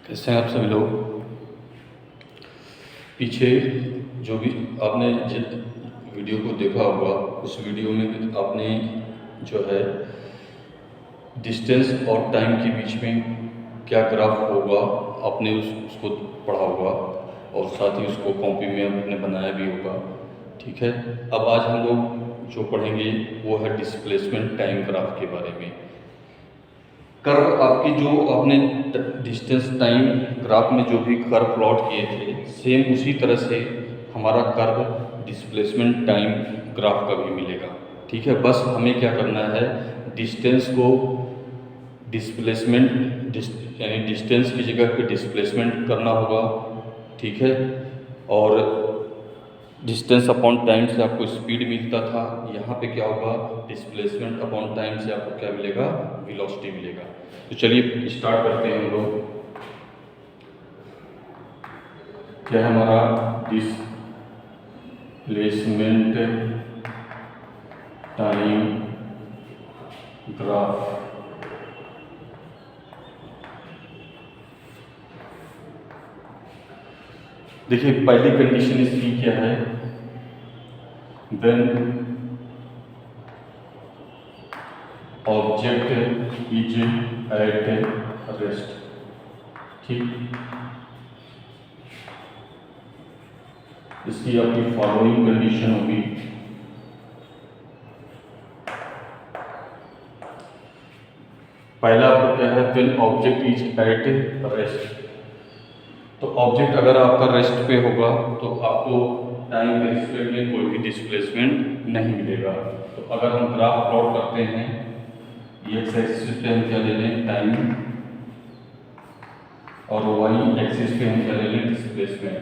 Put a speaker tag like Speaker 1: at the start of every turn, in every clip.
Speaker 1: कैसे हैं आप सभी लोग। पीछे जो भी आपने जिस वीडियो को देखा होगा, उस वीडियो में भी आपने जो है डिस्टेंस और टाइम के बीच में क्या ग्राफ होगा आपने उसको पढ़ा होगा और साथ ही उसको कॉपी में आपने बनाया भी होगा। ठीक है, अब आज हम लोग जो पढ़ेंगे वो है डिस्प्लेसमेंट टाइम ग्राफ के बारे में। कर्व आपकी जो आपने डिस्टेंस टाइम ग्राफ में जो भी कर्व प्लॉट किए थे, सेम उसी तरह से हमारा कर्व डिस्प्लेसमेंट टाइम ग्राफ का भी मिलेगा। ठीक है, बस हमें क्या करना है, डिस्टेंस को डिस्प्लेसमेंट यानी डिस्टेंस की जगह पे डिस्प्लेसमेंट करना होगा। ठीक है, और डिस्टेंस अपॉन टाइम से आपको स्पीड मिलता था, यहाँ पे क्या होगा, डिस्प्लेसमेंट अपॉन टाइम से आपको क्या मिलेगा, वेलोसिटी मिलेगा। तो चलिए स्टार्ट करते हैं हम लोग। क्या है हमारा डिस्प्लेसमेंट टाइम ग्राफ। देखिए पहली कंडीशन इसकी क्या है, when object is at rest. ठीक, इसकी आपकी फॉलोइंग कंडीशन होगी। पहला आपको क्या है, when object is at rest. तो ऑब्जेक्ट अगर आपका रेस्ट पे होगा तो आपको टाइम के रिस्पेक्ट में कोई भी डिस्प्लेसमेंट नहीं मिलेगा। तो अगर हम ग्राफ प्लॉट करते हैं, ये एक्स एक्सिस पे हम क्या ले लें, टाइम, और वाई एक्सिस पे हम क्या ले लें, डिस्प्लेसमेंट।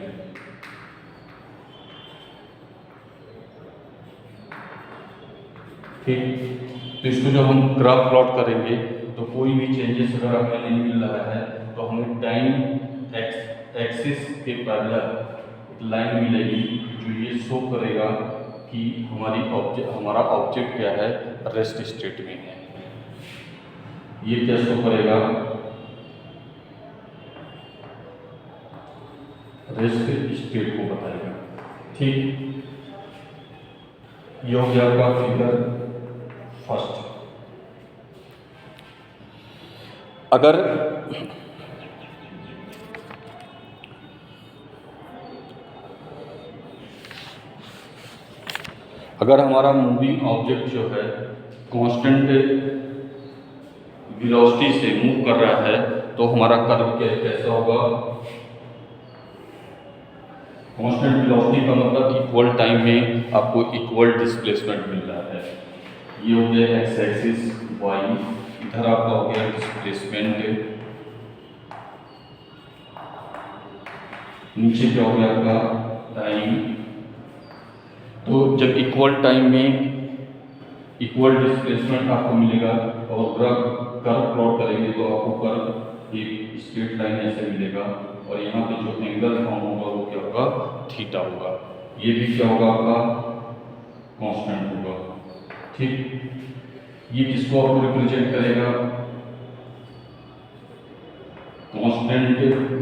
Speaker 1: ठीक, तो इसको जब हम ग्राफ प्लॉट करेंगे तो कोई भी चेंजेस अगर हमें नहीं मिल रहा है तो हमें टाइम एक्सिस के पैरेलल एक लाइन मिलेगी जो ये शो करेगा कि हमारा ऑब्जेक्ट क्या है, रेस्ट स्टेट में है। ये क्या शो करेगा, रेस्ट स्टेट को बताएगा। ठीक, ये हो गया आपका फिगर फर्स्ट। अगर हमारा मूविंग ऑब्जेक्ट जो है कांस्टेंट वेलोसिटी से मूव कर रहा है तो हमारा कर्व कैसा होगा, कांस्टेंट वेलोसिटी का मतलब इक्वल टाइम में आपको इक्वल डिस्प्लेसमेंट मिल रहा है। ये हो गया एक्स एक्सिस, वाई, इधर आपका हो गया डिस्प्लेसमेंट, नीचे क्या हो गया आपका टाइम। तो जब इक्वल टाइम में इक्वल डिस्प्लेसमेंट आपको मिलेगा और कर्व प्लॉट करेंगे तो आपको कर्व एक स्ट्रेट लाइन ऐसे मिलेगा और यहाँ पे जो एंगल फॉर्म होगा वो क्या होगा, थीटा होगा। ये भी क्या होगा, आपका कांस्टेंट होगा। ठीक, ये किसको आपको रिप्रेजेंट करेगा, कांस्टेंट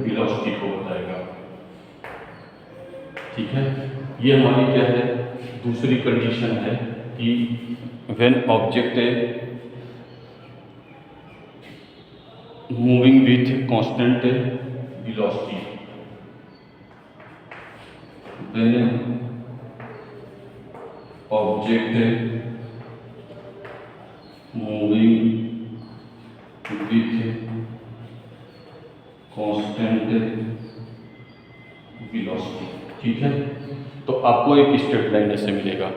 Speaker 1: वेलोसिटी को बताएगा। ठीक है, ये हमारी क्या है, दूसरी कंडीशन है कि when object moving with constant velocity, when object moving with constant velocity. ठीक है, तो आपको एक स्ट्रेट लाइन ऐसे मिलेगा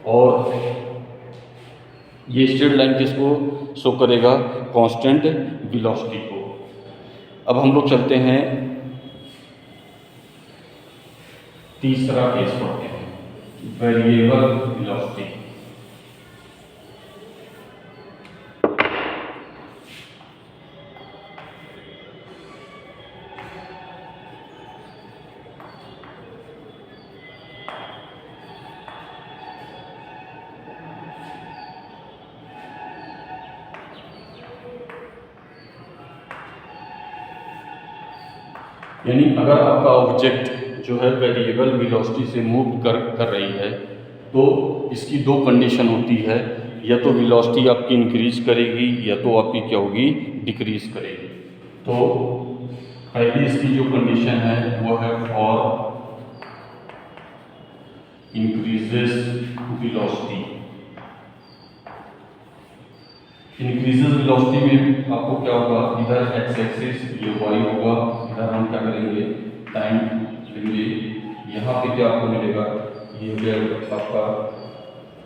Speaker 1: और ये स्ट्रेट लाइन किसको शो करेगा, कांस्टेंट वेलोसिटी को। अब हम लोग चलते हैं तीसरा केस पढ़ते हैं, वेरिएबल वेलोसिटी। यानी अगर आपका ऑब्जेक्ट जो है वेरिएबल वेलोसिटी से मूव कर रही है तो इसकी दो कंडीशन होती है, या तो वेलोसिटी आपकी इंक्रीज करेगी या तो आपकी क्या होगी, डिक्रीज करेगी। तो पहली इसकी जो कंडीशन है वो है for increases velocity. Increases velocity में आपको क्या होगा, इधर एक्स एक्सिस ये वाई होगा, इधर हम क्या करेंगे टाइम लेंगे, यहाँ पे क्या आपको मिलेगा, ये जो आपका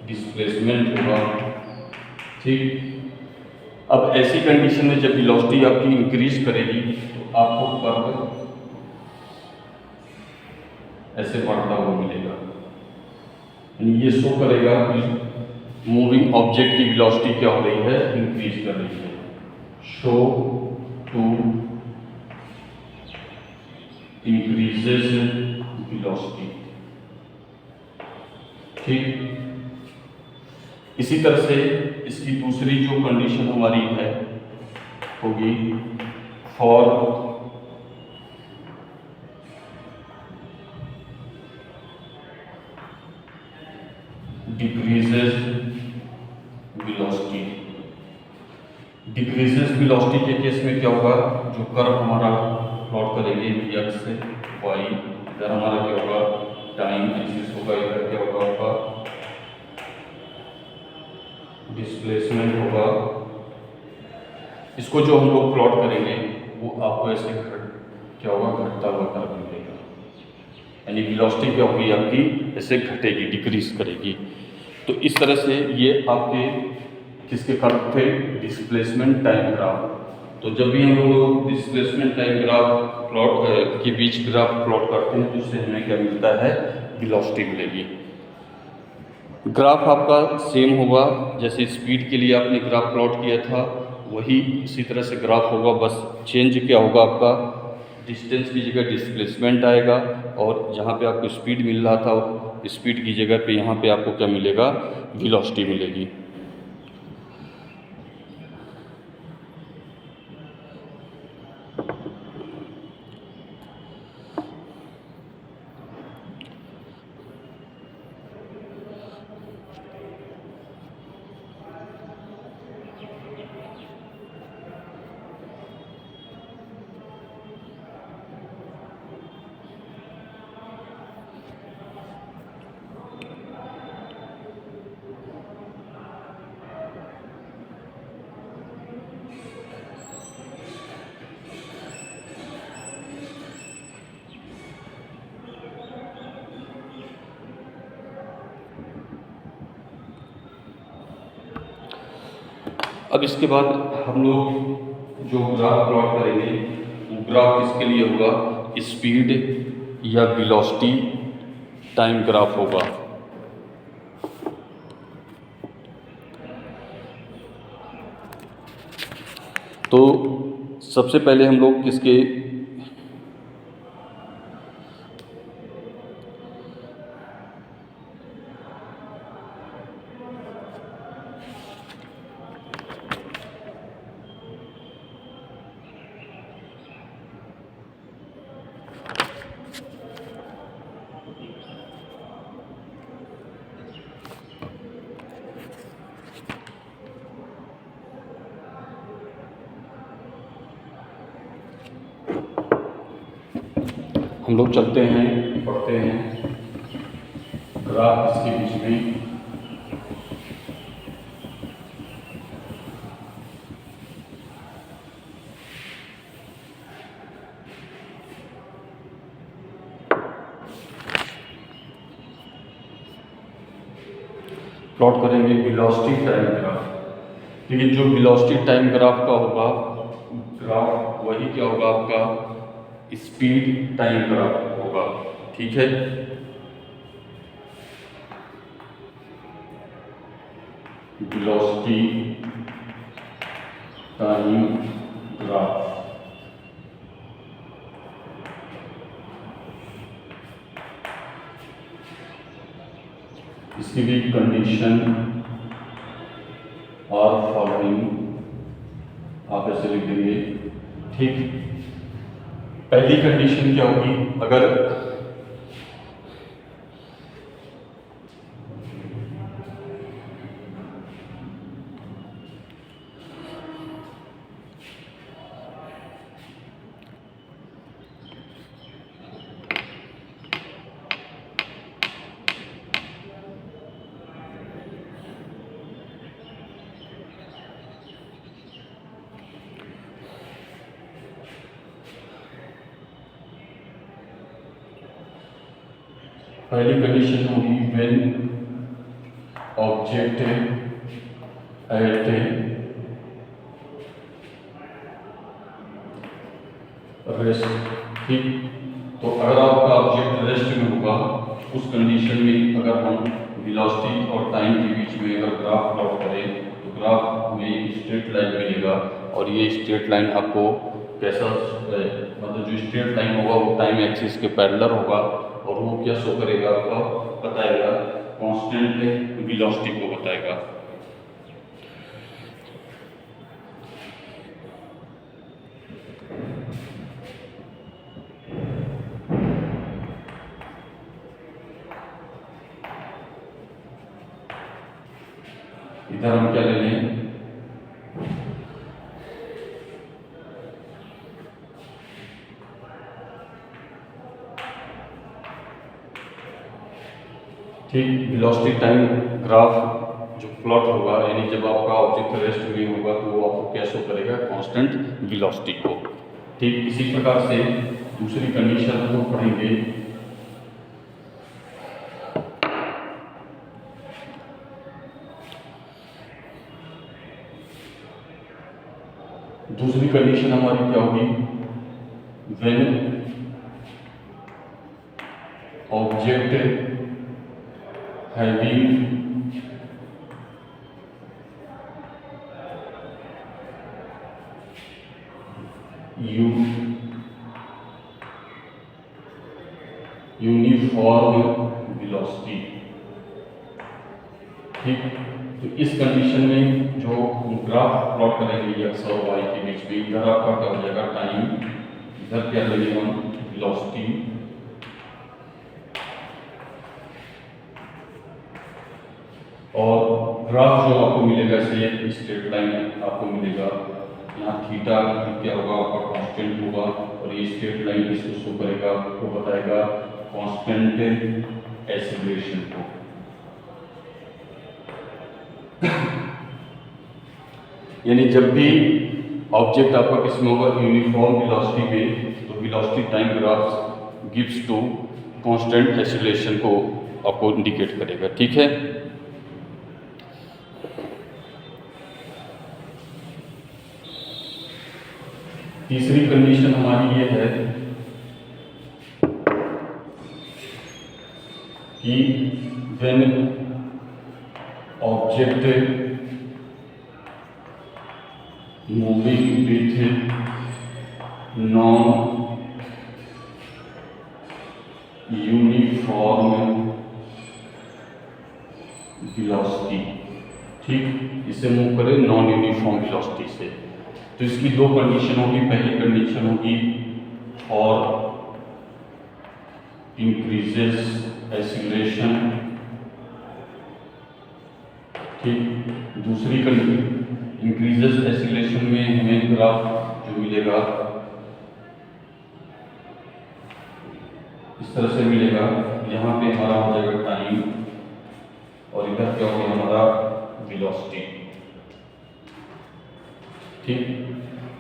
Speaker 1: डिस्प्लेसमेंट होगा। ठीक, अब ऐसी कंडीशन में जब वेलोसिटी आपकी इंक्रीज करेगी तो आपको कर्व ऐसे बढ़ता हुआ मिलेगा, यानी ये शो करेगा कि मूविंग ऑब्जेक्ट की वेलोसिटी क्या हो रही है, इंक्रीज कर रही है। Show to increases velocity. ठीक, इसी तरह से इसकी दूसरी जो कंडीशन हमारी है होगी for decreases velocity. Decreases velocity के केस में क्या होगा, जो कर्व हमारा प्लॉट करेंगे एक्स से वाई, इधर हमारा क्या होगा टाइम एक्सिस होगा, इधर क्या होगा आपका डिस्प्लेसमेंट होगा। इसको जो हम लोग प्लॉट करेंगे वो आपको ऐसे क्या होगा, घटता हुआ कर्व मिलेगा, यानी वेलोसिटी क्या होगी आपकी ऐसे घटेगी, डिक्रीज करेगी। तो इस तरह से ये आपके किसके कर्व थे, डिस्प्लेसमेंट टाइम ग्राफ। तो जब भी हम लोग डिस्प्लेसमेंट टाइम ग्राफ प्लॉट के बीच ग्राफ प्लॉट करते हैं तो इससे हमें क्या मिलता है, वेलोसिटी मिलेगी। ग्राफ आपका सेम होगा, जैसे स्पीड के लिए आपने ग्राफ प्लॉट किया था वही इसी तरह से ग्राफ होगा, बस चेंज क्या होगा आपका, डिस्टेंस की जगह डिस्प्लेसमेंट आएगा, और जहाँ पे आपको स्पीड मिल रहा था स्पीड की जगह पे यहाँ पे आपको क्या मिलेगा, वेलोसिटी मिलेगी। अब इसके बाद हम लोग जो ग्राफ प्लॉट करेंगे वो ग्राफ किसके लिए होगा, स्पीड या वेलोसिटी टाइम ग्राफ होगा। तो सबसे पहले हम लोग किसके हम लोग चलते हैं, पढ़ते हैं ग्राफ इसके बीच में। प्लॉट करेंगे वेलोसिटी टाइम ग्राफ। लेकिन जो वेलोसिटी टाइम ग्राफ का होगा ग्राफ वही क्या होगा आपका स्पीड टाइम ग्राफ होगा। ठीक है, वेलोसिटी टाइम ग्राफ। इसकी भी कंडीशन और फॉलोइंग आप ऐसे लिख देंगे। ठीक, पहली कंडीशन क्या होगी, अगर पहली कंडीशन होगी व्हेन ऑब्जेक्ट एट रेस्ट, ठीक। तो अगर आपका ऑब्जेक्ट रेस्ट में होगा, उस कंडीशन में अगर हम वेलोसिटी और टाइम के बीच में अगर ग्राफ प्लॉट करें तो ग्राफ हमें स्ट्रेट लाइन मिलेगा, और ये स्ट्रेट लाइन आपको कैसा मतलब जो स्ट्रेट लाइन होगा वो टाइम एक्सिस के पैरेलल होगा, और वो क्या शो करेगा, आपका बताएगा कांस्टेंट वेलोसिटी को बताएगा। इधर हम क्या ले लें, ठीक, वेलोसिटी टाइम ग्राफ जो प्लॉट होगा, यानी जब आपका ऑब्जेक्ट रेस्ट में होगा तो वो आपको क्या शो करेगा, कांस्टेंट वेलोसिटी को, ठीक। इसी प्रकार से दूसरी कंडीशन हम लोग पढ़ेंगे, दूसरी कंडीशन हमारी क्या होगी, when object having uniform velocity, ठीक। तो इस कंडीशन में जो ग्राफ प्लॉट करेंगे एक्स और वाई के बीच में, इधर आपका क्या हो जाएगा टाइम, इधर क्या लगेगा वेलोसिटी, और ग्राफ जो आपको मिलेगा से स्ट्रेट लाइन आपको मिलेगा, यहाँ थीटा क्या होगा आपका कांस्टेंट होगा, और ये स्ट्रेट लाइन इसको शो करेगा, आपको बताएगा कांस्टेंट एक्सीलरेशन को। यानी जब भी ऑब्जेक्ट आपका किसमें होगा, यूनिफॉर्म वेलोसिटी में, तो velocity time graph gives to constant acceleration को आपको इंडिकेट करेगा, ठीक है। तीसरी कंडीशन हमारी ये है कि when object moving with non uniform velocity, ठीक, इसे मूव करें नॉन यूनिफॉर्म वेलोसिटी से, तो इसकी दो कंडीशन होगी। पहली कंडीशन होगी फॉर इंक्रीजेस एक्सीलरेशन, ठीक। दूसरी कंडीशन इंक्रीजेस एक्सीलरेशन में हमें ग्राफ जो मिलेगा इस तरह से मिलेगा, यहाँ पे हमारा हो जाएगा टाइम, और इधर क्या होगा हमारा वेलोसिटी, ठीक।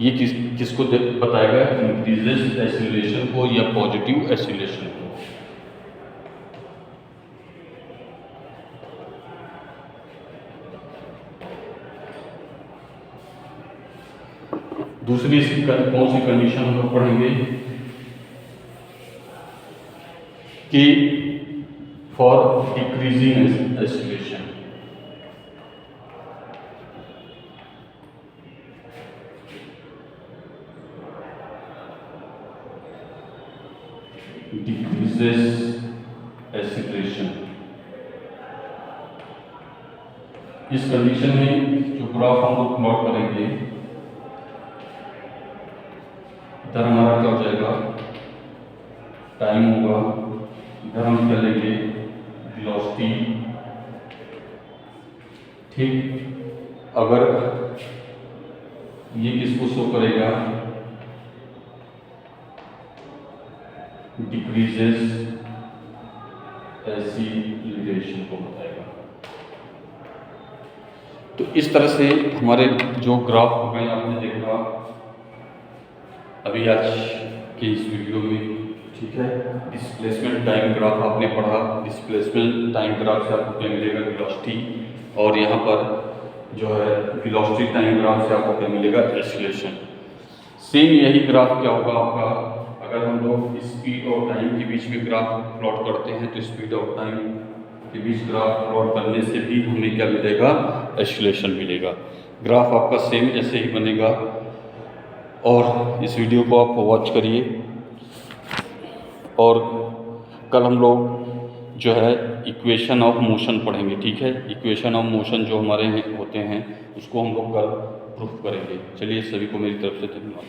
Speaker 1: ये किसको बताएगा, इंक्रीजेस एक्सीलरेशन को या पॉजिटिव एक्सीलरेशन को। दूसरी कौन सी कंडीशन हम लोग पढ़ेंगे कि for decreasing acceleration, decreases acceleration, इस कंडीशन में जो ग्राफ हम लोग प्लॉट करेंगे, इधर हमारा क्या हो जाएगा, टाइम होगा, इधर हम क्या लेंगे, वेलोसिटी। ठीक, अगर ये किसको शो करेगा, डिक्रीजेस एक्सीलरेशन को बताएगा। तो इस तरह से हमारे जो ग्राफ हो गए आपने देखा अभी आज के इस वीडियो में। ठीक है, डिस्प्लेसमेंट टाइम ग्राफ आपने पढ़ा, डिस्प्लेसमेंट टाइम ग्राफ से आपको क्या मिलेगा, वेलोसिटी, और यहाँ पर जो है वेलोसिटी टाइम ग्राफ से आपको क्या मिलेगा, एक्सीलरेशन। सेम यही ग्राफ क्या होगा आपका, अगर हम लोग स्पीड और टाइम के बीच में ग्राफ प्लॉट करते हैं तो स्पीड और टाइम के बीच ग्राफ प्लॉट करने से भी हमें क्या मिलेगा, एक्सीलरेशन मिलेगा। ग्राफ आपका सेम ऐसे ही बनेगा। और इस वीडियो को आप वॉच करिए, और कल हम लोग जो है इक्वेशन ऑफ मोशन पढ़ेंगे। ठीक है, इक्वेशन ऑफ मोशन जो हमारे होते हैं उसको हम लोग कल प्रूफ करेंगे। चलिए, सभी को मेरी तरफ से धन्यवाद।